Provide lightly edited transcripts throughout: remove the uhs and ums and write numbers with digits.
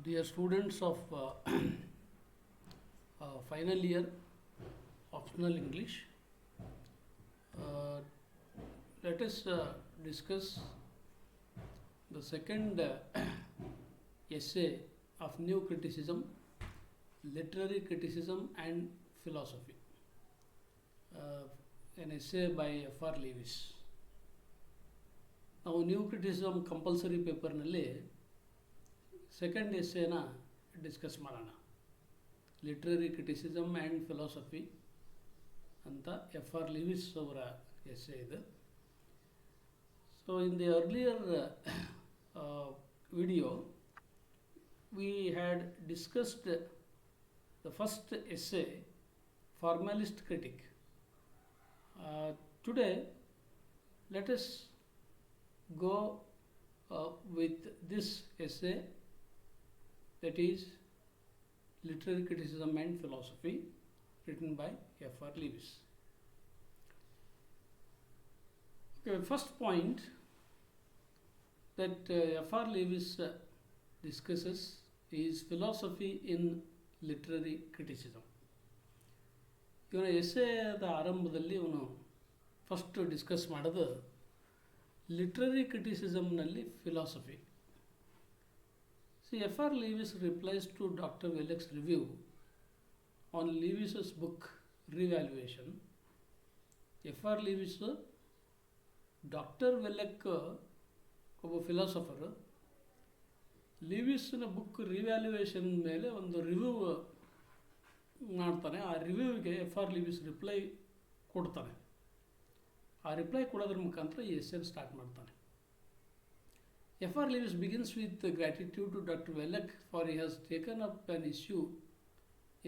Dear students of final year optional English, uh, let us discuss the second essay of new criticism, literary criticism and philosophy, an essay by F.R. Lewis. ನಾವು new criticism compulsory ಪೇಪರ್ನಲ್ಲಿ second ಎಸ್ಸೇನ discuss ಮಾಡೋಣ. Literary criticism and philosophy ಅಂತ F.R. Lewis ಅವರ essay ಇದು. So in the earlier video we had discussed the first essay, Formalist Critic. Today let us go with this essay, that is Literary Criticism and Philosophy, written by F.R. Lewis. Okay, first point that F.R. Lewis discusses is philosophy in literary criticism. ಇವನ ಎಸ್ಸೇದ ಆರಂಭದಲ್ಲಿ ಇವನು first discuss ಮಾಡೋದು literary ಕ್ರಿಟಿಸಿಸಮ್ನಲ್ಲಿ philosophy. F.R. Lewis replies to Dr. Welleck's review on Lewis's book Revaluation. F.R. Lewis doctor Wellek ಒಬ್ಬ philosopher, ಲಿವಿಸ್ನ book revaluation ಮೇಲೆ ಒಂದು review ಮಾಡ್ತಾನೆ. ಆ ರಿವ್ಯೂಗೆ F.R. Lewis ರಿಪ್ಲೈ ಕೊಡ್ತಾನೆ. ಆ ರಿಪ್ಲೈ ಕೊಡೋದ್ರ ಮುಖಾಂತರ ಈ ಎಸ್ಸೆನ ಸ್ಟಾರ್ಟ್ ಮಾಡ್ತಾನೆ. F.R. Lewis begins with gratitude to Dr. Welleck for he has taken up an issue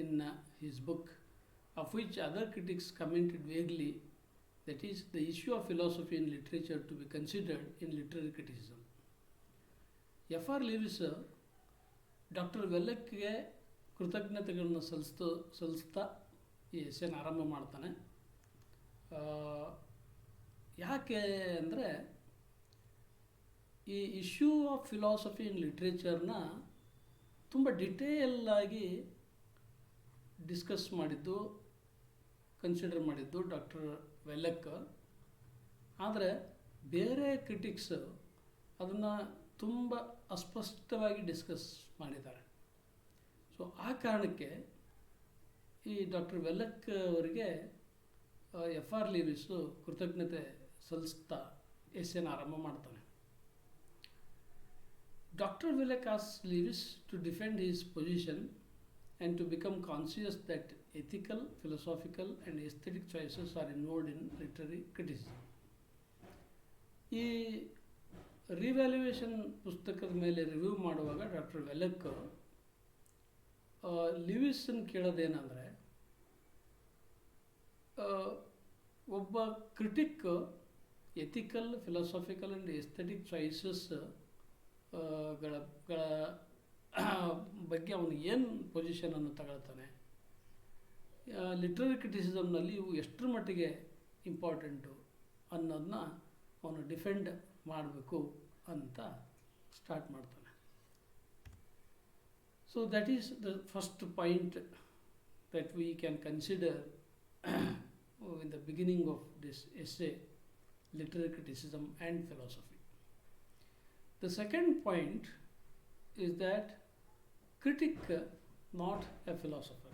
in his book of which other critics commented vaguely, that is the issue of philosophy in literature to be considered in literary criticism. F.R. Lewis doctor ವೆಲ್ಲೆಕ್ಗೆ ಕೃತಜ್ಞತೆಗಳನ್ನು ಸಲ್ಲಿಸ್ತಾ ಈ ಎಸ್ಸೆನ ಆರಂಭ ಮಾಡ್ತಾನೆ. ಯಾಕೆ ಅಂದರೆ ಈ ಇಶ್ಯೂ ಆಫ್ ಫಿಲಾಸಫಿ ಇನ್ ಲಿಟ್ರೇಚರ್ನ ತುಂಬ ಡಿಟೇಲಾಗಿ ಡಿಸ್ಕಸ್ ಮಾಡಿದ್ದು, ಕನ್ಸಿಡರ್ ಮಾಡಿದ್ದು ಡಾಕ್ಟರ್ ವೆಲ್ಲೆಕ್. ಆದರೆ ಬೇರೆ ಕ್ರಿಟಿಕ್ಸ್ ಅದನ್ನು ತುಂಬ ಅಸ್ಪಷ್ಟವಾಗಿ ಡಿಸ್ಕಸ್ ಮಾಡಿದ್ದಾರೆ. ಸೊ ಆ ಕಾರಣಕ್ಕೆ ಈ ಡಾಕ್ಟರ್ ವೆಲ್ಲೆಕ್ ಅವರಿಗೆ F.R. Lewis ಕೃತಜ್ಞತೆ ಸಲ್ಲಿಸ್ತಾ ಎಸ್ಸೆನ ಆರಂಭ ಮಾಡ್ತಾನೆ. Dr. Welleck asks Lewis to defend his position and to become conscious that ethical, philosophical and aesthetic choices are involved in literary criticism. ಈ ರಿವ್ಯಾಲ್ಯೂಯೇಷನ್ ಪುಸ್ತಕದ ಮೇಲೆ ರಿವ್ಯೂ ಮಾಡುವಾಗ ಡಾಕ್ಟರ್ ವೆಲ್ಲೆಕ್ ಲಿವಿಸನ್ ಕೇಳೋದೇನೆಂದರೆ, ಒಬ್ಬ critic ethical, philosophical and aesthetic choices ಗಳ ಬಗ್ಗೆ ಅವನು ಏನು ಪೊಸಿಷನನ್ನು ತಗೊಳ್ತಾನೆ, literary ಕ್ರಿಟಿಸಿಸಮ್ನಲ್ಲಿ ಇವು ಎಷ್ಟರ ಮಟ್ಟಿಗೆ ಇಂಪಾರ್ಟೆಂಟು ಅನ್ನೋದನ್ನ ಅವನು ಡಿಫೆಂಡ್ ಮಾಡಬೇಕು ಅಂತ ಸ್ಟಾರ್ಟ್ ಮಾಡ್ತಾನೆ. So that is the first point that we can consider in the beginning of this essay, literary criticism and philosophy. The second point is that critic, not a philosopher.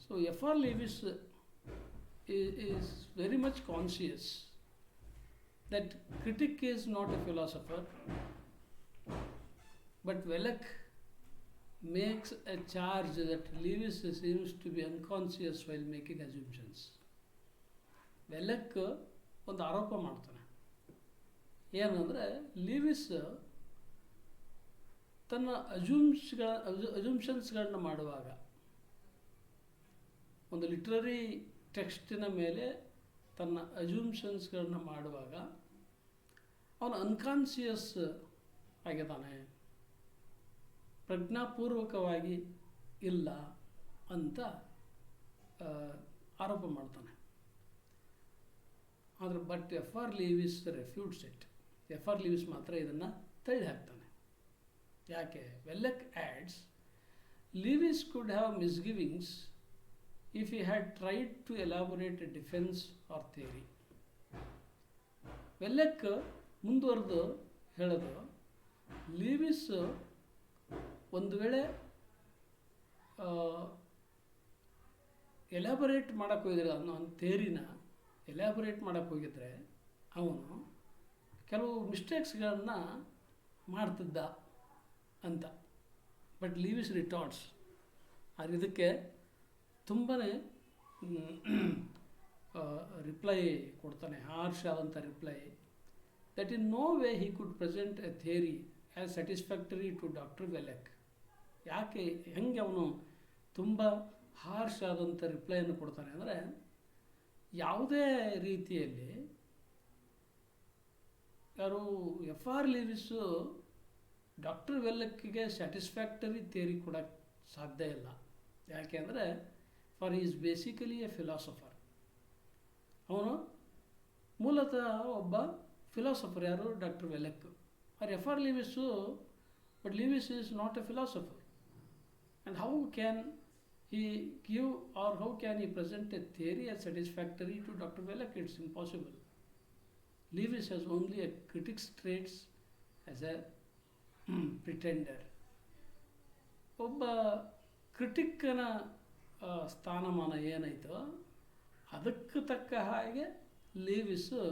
So F.R. Lewis is very much conscious that critic is not a philosopher, but Welleck makes a charge that Lewis seems to be unconscious while making assumptions. Welleck ಒಂದು ಆರೋಪ ಮಾಡ್ತಾನೆ. ಏನಂದರೆ Levi's ತನ್ನ ಅಜೂಮ್ಷನ್ಸ್ಗಳನ್ನ ಮಾಡುವಾಗ, ಒಂದು literary ಟೆಕ್ಸ್ಟಿನ ಮೇಲೆ ತನ್ನ ಅಜೂಮ್ಷನ್ಸ್ಗಳನ್ನ ಮಾಡುವಾಗ ಅವನು ಅನ್ಕಾನ್ಸಿಯಸ್ ಆಗಿದ್ದಾನೆ, ಪ್ರಜ್ಞಾಪೂರ್ವಕವಾಗಿ ಇಲ್ಲ ಅಂತ ಆರೋಪ ಮಾಡ್ತಾನೆ. ಆದರೆ but F.R. Lewis refutes it. F.R. Lewis ಮಾತ್ರ ಇದನ್ನು ತಳ್ಳಿ ಹಾಕ್ತಾನೆ. ಯಾಕೆ? Wellek adds, Lewis could have misgivings if he had tried to elaborate a defense or theory. ವೆಲ್ಲೆಕ್ ಮುಂದುವರೆದು ಹೇಳೋದು, ಲೀವಿಸ್ ಒಂದು ವೇಳೆ ಎಲಾಬೊರೇಟ್ ಮಾಡೋಕ್ಕೆ ಹೋಗಿದ್ರೆ, ಅನ್ನೋ ಒಂದು ಥೇರಿನ ಎಲಾಬೊರೇಟ್ ಮಾಡೋಕ್ಕೆ ಹೋಗಿದ್ರೆ ಅವನು ಕೆಲವು ಮಿಸ್ಟೇಕ್ಸ್ಗಳನ್ನು ಮಾಡ್ತಿದ್ದ ಅಂತ. ಬಟ್ ಲೀವಿಸ್ ರಿಟಾರ್ಟ್ಸ್, ಆದರೆ ಇದಕ್ಕೆ ತುಂಬಾ ರಿಪ್ಲೈ ಕೊಡ್ತಾನೆ, ಹಾರ್ಷ್ ಆದಂಥ reply, that in no way he could present a theory as satisfactory to doctor Wellek. ಯಾಕೆ ಹೆಂಗೆ ಅವನು ತುಂಬ ಹಾರ್ಷ್ ಆದಂಥ ರಿಪ್ಲೈಯನ್ನು ಕೊಡ್ತಾನೆ ಅಂದರೆ, ಯಾವುದೇ ರೀತಿಯಲ್ಲಿ ಯಾರು ಎಫ್.ಆರ್. ಲೀವಿಸು ಡಾಕ್ಟರ್ ವೆಲ್ಲೆಕ್ಕಿಗೆ ಸ್ಯಾಟಿಸ್ಫ್ಯಾಕ್ಟರಿ ಥಿಯರಿ ಕೊಡೋಕ್ಕೆ ಸಾಧ್ಯ ಇಲ್ಲ. ಯಾಕೆ ಅಂದರೆ for is basically a philosopher. ಅವನು ಮೂಲತಃ ಒಬ್ಬ ಫಿಲಾಸಫರ್. ಯಾರು? Doctor Wellek. Or F R. Leavis, but Leavis is not a philosopher. And how can he give, or how can he present a theory as satisfactory to Dr. Wellek? It's impossible. Lewis has only a critic's traits as a pretender. ಒಬ್ಬ ಕ್ರಿಟಿಕ್ಕನ ಸ್ಥಾನಮಾನ ಏನಾಯಿತೋ ಅದಕ್ಕೆ ತಕ್ಕ ಹಾಗೆ ಲೀವಿಸು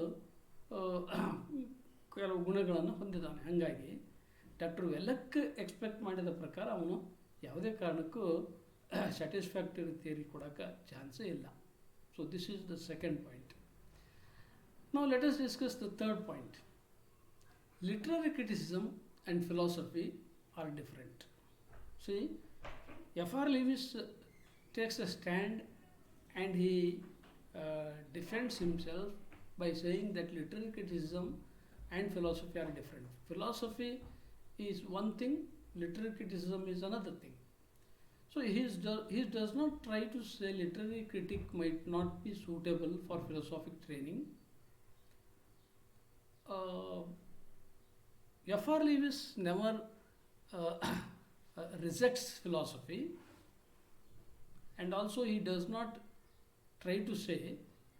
ಕೆಲವು ಗುಣಗಳನ್ನು ಹೊಂದಿದ್ದಾನೆ. ಹಾಗಾಗಿ doctor ವೆಲೆಕ್ expect ಮಾಡಿದ ಪ್ರಕಾರ ಅವನು ಯಾವುದೇ ಕಾರಣಕ್ಕೂ ಸ್ಯಾಟಿಸ್ಫ್ಯಾಕ್ಟರಿ ಥಿಯರಿ ಕೊಡೋಕ್ಕೆ ಚಾನ್ಸೇ ಇಲ್ಲ. So this is the second point. Now let us discuss the third point. Literary criticism and philosophy are different. See, F R. Leavis takes a stand and he defends himself by saying that literary criticism and philosophy are different. Philosophy is one thing, literary criticism is another thing. So he does not try to say literary critic might not be suitable for philosophic training. F.R. Lewis never rejects philosophy, and also he does not try to say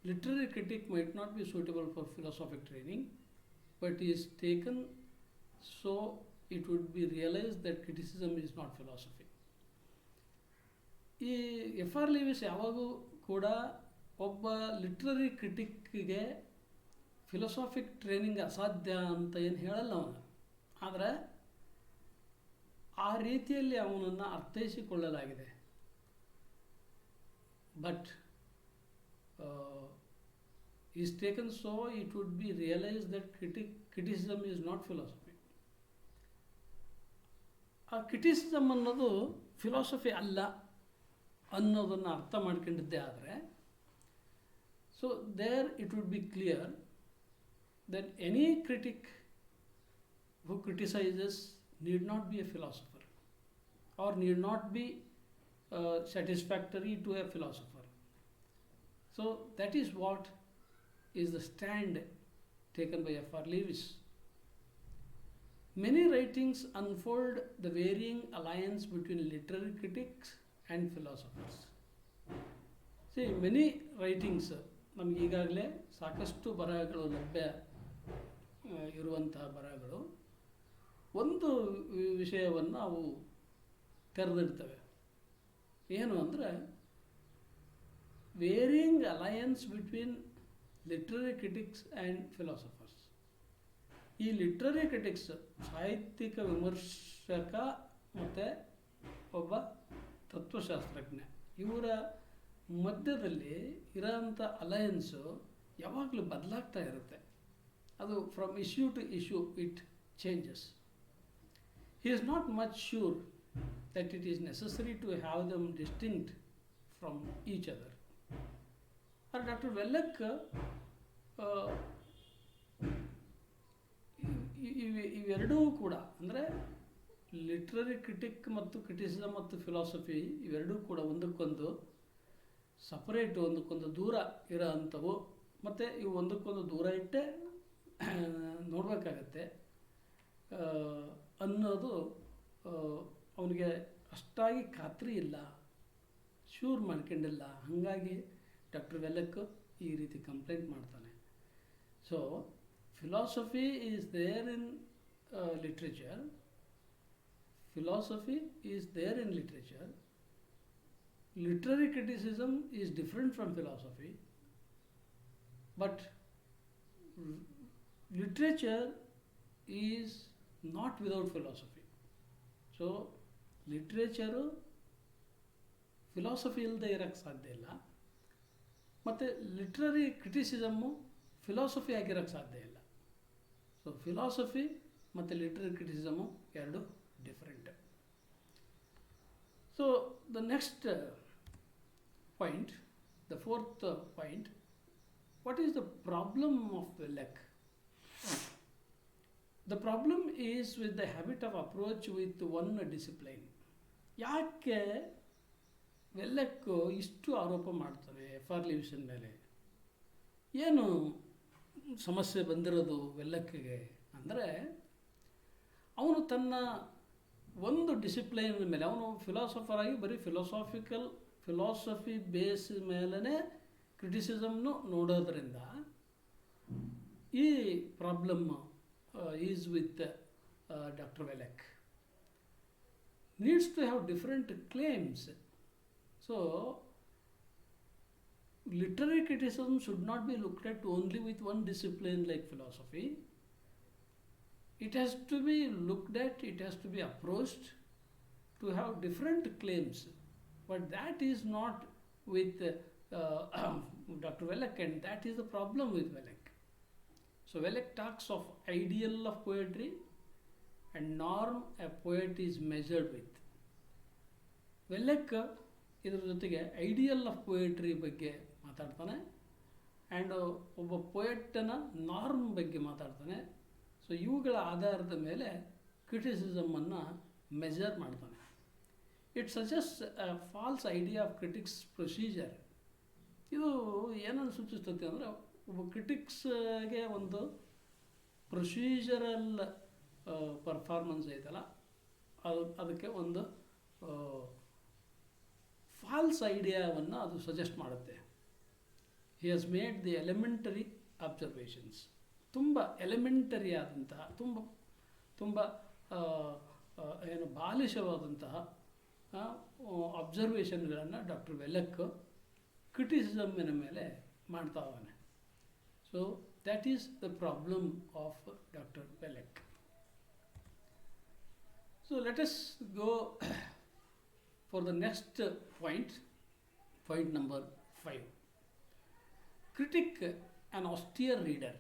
literary critic might not be suitable for philosophic training, but is taken so it would be realized that criticism is not philosophy. ಈ ಎಫ್.ಆರ್. ಲೀವಿಸ್ ಯಾವಾಗೂ ಕೂಡ ಒಬ್ಬ literary ಕ್ರಿಟಿಕ್ಕಿಗೆ ಫಿಲಾಸಾಫಿಕ್ training ಅಸಾಧ್ಯ ಅಂತ ಏನು ಹೇಳಲ್ಲ ಅವನು. ಆದರೆ ಆ ರೀತಿಯಲ್ಲಿ ಅವನನ್ನು ಅರ್ಥೈಸಿಕೊಳ್ಳಲಾಗಿದೆ. But is taken so it would be realise that criticism is not philosophy. ಆ ಕ್ರಿಟಿಸಿಸಮ್ ಅನ್ನೋದು ಫಿಲಾಸಫಿ ಅಲ್ಲ ಅನ್ನೋದನ್ನು ಅರ್ಥ ಮಾಡ್ಕೊಂಡಿದ್ದೇ ಆದರೆ, so there it would be clear that any critic who criticizes need not be a philosopher or need not be satisfactory to a philosopher. So that is what is the stand taken by F.R. Lewis. Many writings unfold the varying alliance between literary critics and philosophers. See, many writings, ನಮಗೆ ಈಗಾಗಲೇ ಸಾಕಷ್ಟು ಬರಹಗಳು ಲಭ್ಯ ಇರುವಂತಹ ಬರಹಗಳು ಒಂದು ವಿಷಯವನ್ನು ಅವು ತೆರೆದಿರ್ತವೆ. ಏನು ಅಂದರೆ varying alliance between literary critics and philosophers. ಈ ಲಿಟ್ರರಿ ಕ್ರಿಟಿಕ್ಸ್ ಸಾಹಿತ್ಯಿಕ ವಿಮರ್ಶಕ ಮತ್ತು ಒಬ್ಬ ತತ್ವಶಾಸ್ತ್ರಜ್ಞ, ಇವರ ಮಧ್ಯದಲ್ಲಿ ಇರೋಂಥ ಅಲಯನ್ಸು ಯಾವಾಗಲೂ ಬದಲಾಗ್ತಾ ಇರುತ್ತೆ. ಅದು from issue to issue it changes. He is not much sure that it is necessary to have them distinct from each other. Dr. Wellek ಇವೆರಡೂ ಕೂಡ ಅಂದರೆ ಲಿಟ್ರರಿ ಕ್ರಿಟಿಕ್ ಮತ್ತು ಕ್ರಿಟಿಸಿಸಮ್ ಮತ್ತು ಫಿಲಾಸಫಿ ಇವೆರಡೂ ಕೂಡ ಒಂದಕ್ಕೊಂದು ಸಪರೇಟ್, ಒಂದಕ್ಕೊಂದು ದೂರ ಇರೋ ಅಂಥವು. ಮತ್ತು ಇವು ಒಂದಕ್ಕೊಂದು ದೂರ ಇಟ್ಟೇ ನೋಡಬೇಕಾಗತ್ತೆ ಅನ್ನೋದು ಅವನಿಗೆ ಅಷ್ಟಾಗಿ ಖಾತ್ರಿ ಇಲ್ಲ, ಶ್ಯೂರ್ ಮಾಡ್ಕೊಂಡಿಲ್ಲ. ಹಾಗಾಗಿ ಡಾಕ್ಟರ್ ವೆಲ್ಲಕ್ ಈ ರೀತಿ ಕಂಪ್ಲೇಂಟ್ ಮಾಡ್ತಾನೆ. So philosophy is there in literature, philosophy is there in literature. Literary criticism is different from philosophy, but literature is not without philosophy. So literature philosophy ಇಲ್ಲದೆ ಇರೋಕ್ಕೆ ಸಾಧ್ಯ ಇಲ್ಲ, ಮತ್ತು ಲಿಟ್ರರಿ ಕ್ರಿಟಿಸಿಸಮ್ಮು ಫಿಲಾಸಫಿ ಆಗಿರೋಕ್ಕೆ ಸಾಧ್ಯ ಇಲ್ಲ. ಸೊ ಫಿಲಾಸಫಿ ಮತ್ತು literary ಕ್ರಿಟಿಸಿಸಮು ಎರಡು different. So the next point, the fourth point, what is the problem of Wellek? The problem is with the habit of approach with one discipline. ಯಾಕೆ ವೆಲ್ಲೆಕ್ ಇಷ್ಟು ಆರೋಪ ಮಾಡ್ತಾನೆ ಎಫ್.ಆರ್. ಲಿವಿಸನ್ ಮೇಲೆ? ಏನು ಸಮಸ್ಯೆ ಬಂದಿರೋದು ವೆಲ್ಲೆಕ್ಗೆ ಅಂದರೆ, ಅವನು ತನ್ನ ಒಂದು ಡಿಸಿಪ್ಲೈನ್ ಮೇಲೆ, ಅವನು ಫಿಲಾಸಫರ್ ಆಗಿ ಬರೀ ಫಿಲಾಸಫಿ ಬೇಸ್ ಮೇಲೇ ಕ್ರಿಟಿಸಿಸಮ್ನು ನೋಡೋದ್ರಿಂದ ಈ problem is with doctor Wellek. Needs to have different claims. So literary criticism should not be looked at only with one discipline like philosophy. It has to be looked at, it has to be approached to have different claims. But that is not with Dr. Wellek, and that is the problem with Wellek. So Wellek talks of ideal of poetry and norm a poet is measured with. Wellek ಇದರ ಜೊತೆಗೆ ideal of poetry ಬಗ್ಗೆ ಮಾತಾಡ್ತಾನೆ, and ಒಬ್ಬ ಪೊಯೆಟ್ಟನ norm ಬಗ್ಗೆ ಮಾತಾಡ್ತಾನೆ. So ಇವುಗಳ ಆಧಾರದ ಮೇಲೆ ಕ್ರಿಟಿಸಿಸಮನ್ನು ಮೆಜರ್ ಮಾಡ್ತಾನೆ. It suggest a false idea of critics procedure. ಇದು ಏನನ್ನು ಸೂಚಿಸ್ತದೆ ಅಂದರೆ, ಒಬ್ಬ ಕ್ರಿಟಿಕ್ಸ್ಗೆ ಒಂದು ಪ್ರೊಸೀಜರಲ್ ಪರ್ಫಾರ್ಮೆನ್ಸ್ ಐತಲ್ಲ, ಅದಕ್ಕೆ ಒಂದು ಫಾಲ್ಸ್ ಐಡಿಯಾವನ್ನು ಅದು ಸಜೆಸ್ಟ್ ಮಾಡುತ್ತೆ. He has made the elementary observations. ತುಂಬ ಎಲಿಮೆಂಟರಿ ಆದಂತಹ, ತುಂಬ ಏನು ಬಾಲಿಶವಾದಂತಹ ಅಬ್ಸರ್ವೇಷನ್ಗಳನ್ನು ಡಾಕ್ಟರ್ ವೆಲ್ಲಕ್ ಕ್ರಿಟಿಸಿಸಮ್ಮಿನ ಮೇಲೆ ಮಾಡ್ತಾ ಇದ್ದಾನೆ. So that is the problem of doctor Wellek. So let us go for the next point number 5. Critic an austere reader.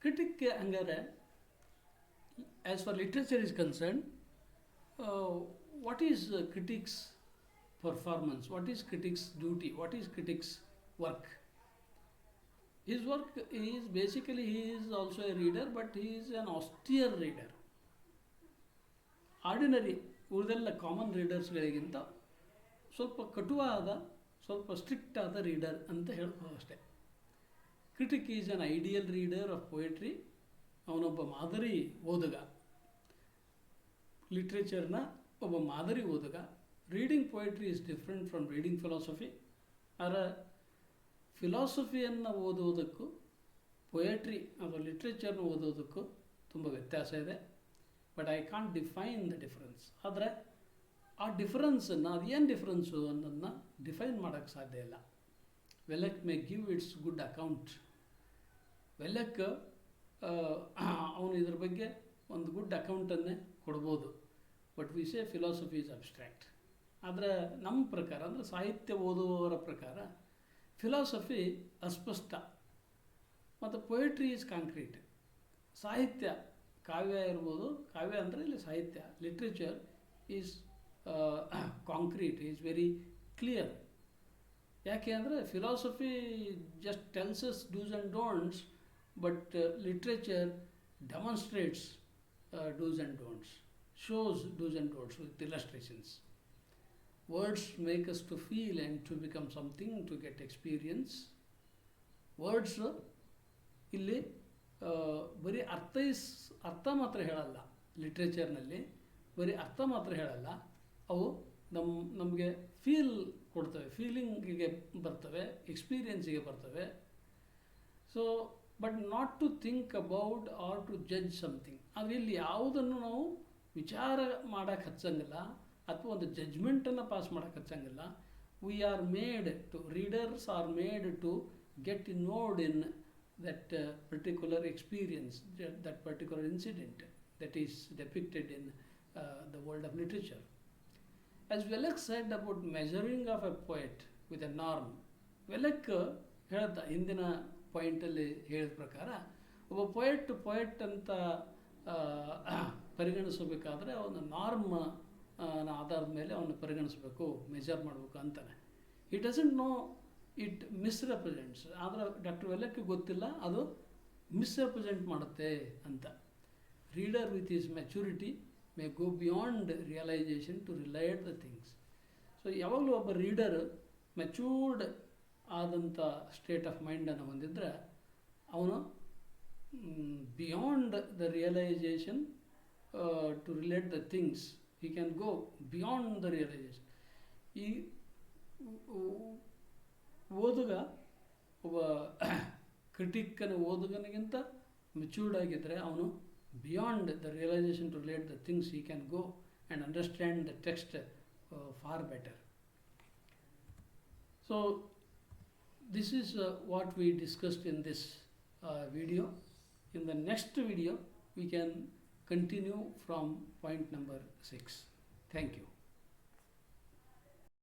Critic hangare, as far literature is concerned, what is critic's performance? What is critic's duty? What is critic's work? His work is basically, he is also a reader, but he is an austere reader. Ordinary ಉಳಿದೆಲ್ಲ common ರೀಡರ್ಸ್ಗಳಿಗಿಂತ ಸ್ವಲ್ಪ ಕಟುವಾದ, ಸ್ವಲ್ಪ strict ಆದ reader ಅಂತ ಹೇಳ್ಬೋದು ಅಷ್ಟೇ. Critic is an ideal reader of poetry. ಅವನೊಬ್ಬ ಮಾದರಿ ಓದುಗ, ಲಿಟ್ರೇಚರ್ನ ಒಬ್ಬ ಮಾದರಿ ಓದುಗ. Reading poetry is different from reading philosophy. ಆದರೆ ಫಿಲಾಸಫಿಯನ್ನು ಓದೋದಕ್ಕೂ ಪೊಯೆಟ್ರಿ ಅಥವಾ ಲಿಟ್ರೇಚರ್ನ ಓದೋದಕ್ಕೂ ತುಂಬ ವ್ಯತ್ಯಾಸ ಇದೆ. But I can't define the difference. ಆದರೆ ಆ ಡಿಫರೆನ್ಸನ್ನು, ಅದೇನು ಡಿಫರೆನ್ಸು ಅನ್ನೋದನ್ನ ಡಿಫೈನ್ ಮಾಡೋಕ್ಕೆ ಸಾಧ್ಯ ಇಲ್ಲ. Wellek may give its good account. Wellek ಅವನು ಇದ್ರ ಬಗ್ಗೆ ಒಂದು ಗುಡ್ ಅಕೌಂಟನ್ನೇ ಕೊಡ್ಬೋದು. But we say philosophy is abstract. ಆದರೆ ನಮ್ಮ ಪ್ರಕಾರ, ಅಂದರೆ ಸಾಹಿತ್ಯ ಓದುವವರ ಪ್ರಕಾರ, ಫಿಲಾಸಫಿ ಅಸ್ಪಷ್ಟ ಮತ್ತು ಪೊಯೆಟ್ರಿ ಈಸ್ ಕಾಂಕ್ರೀಟ್. ಸಾಹಿತ್ಯ, ಕಾವ್ಯ ಇರ್ಬೋದು, ಕಾವ್ಯ ಅಂದರೆ ಇಲ್ಲಿ ಸಾಹಿತ್ಯ, literature is concrete, is very clear. ಯಾಕೆ ಅಂದರೆ philosophy just tells us do's and don'ts, but literature demonstrates do's and don'ts, shows do's and don'ts with illustrations. Words make us to feel and to become something, to get experience. Words ಇಲ್ಲಿ ಬರೀ ಅರ್ಥ ಮಾತ್ರ ಹೇಳಲ್ಲ ಲಿಟ್ರೇಚರ್ನಲ್ಲಿ, ಬರೀ ಅರ್ಥ ಮಾತ್ರ ಹೇಳಲ್ಲ, ಅವು ನಮಗೆ ಫೀಲ್ ಕೊಡ್ತವೆ, ಫೀಲಿಂಗಿಗೆ ಬರ್ತವೆ, ಎಕ್ಸ್ಪೀರಿಯನ್ಸಿಗೆ ಬರ್ತವೆ. So but not to think about or to judge something. ಆದರೆ ಇಲ್ಲಿ ಯಾವುದನ್ನು ನಾವು ವಿಚಾರ ಮಾಡೋಕ್ಕೆ ಹಚ್ಚಂಗಿಲ್ಲ ಅಥವಾ ಒಂದು ಜಡ್ಜ್ಮೆಂಟನ್ನು ಪಾಸ್ ಮಾಡೋಕ್ಕೆ ಹಚ್ಚಂಗಿಲ್ಲ. We are made to, readers are made to get involved in that particular experience, that particular incident that is depicted in the world of literature. As Welleck said about measuring of a poet with a norm, Welleck ಹೇಳ್ತಾ ಹಿಂದಿನ ಪಾಯಿಂಟಲ್ಲಿ ಹೇಳಿದ ಪ್ರಕಾರ ಒಬ್ಬ poet ಅಂತ ಪರಿಗಣಿಸಬೇಕಾದ್ರೆ ಅವನ norm ಆಧಾರದ ಮೇಲೆ ಅವನು ಪರಿಗಣಿಸಬೇಕು, ಮೆಜರ್ ಮಾಡಬೇಕು ಅಂತಾನೆ. he doesn't know it misrepresents. ಆದರೆ ಡಾಕ್ಟರ್ ವೆಲ್ಲೆಕ್ಗೆ ಗೊತ್ತಿಲ್ಲ ಅದು ಮಿಸ್ರೆಪ್ರೆಸೆಂಟ್ ಮಾಡುತ್ತೆ ಅಂತ. Reader with is maturity may go beyond realisation to relate the things. So ಯಾವಾಗಲೂ ಒಬ್ಬ ರೀಡರ್ ಮೆಚೂರ್ಡ್ ಆದಂಥ ಸ್ಟೇಟ್ ಆಫ್ ಮೈಂಡನ್ನು ಹೊಂದಿದ್ರೆ ಅವನು beyond the realisation to relate the things, he can go beyond the realisation. ಈ ಓದುಗ ಒಬ್ಬ ಕ್ರಿಟಿಕ್ಕನ ಓದುಗನಿಗಿಂತ ಮೆಚೂರ್ಡ್ ಆಗಿದ್ದರೆ ಅವನು beyond the realisation to relate the things, he can go and understand the text for better. So this is what we discussed in this video. In the next video we can continue from point number 6. Thank you.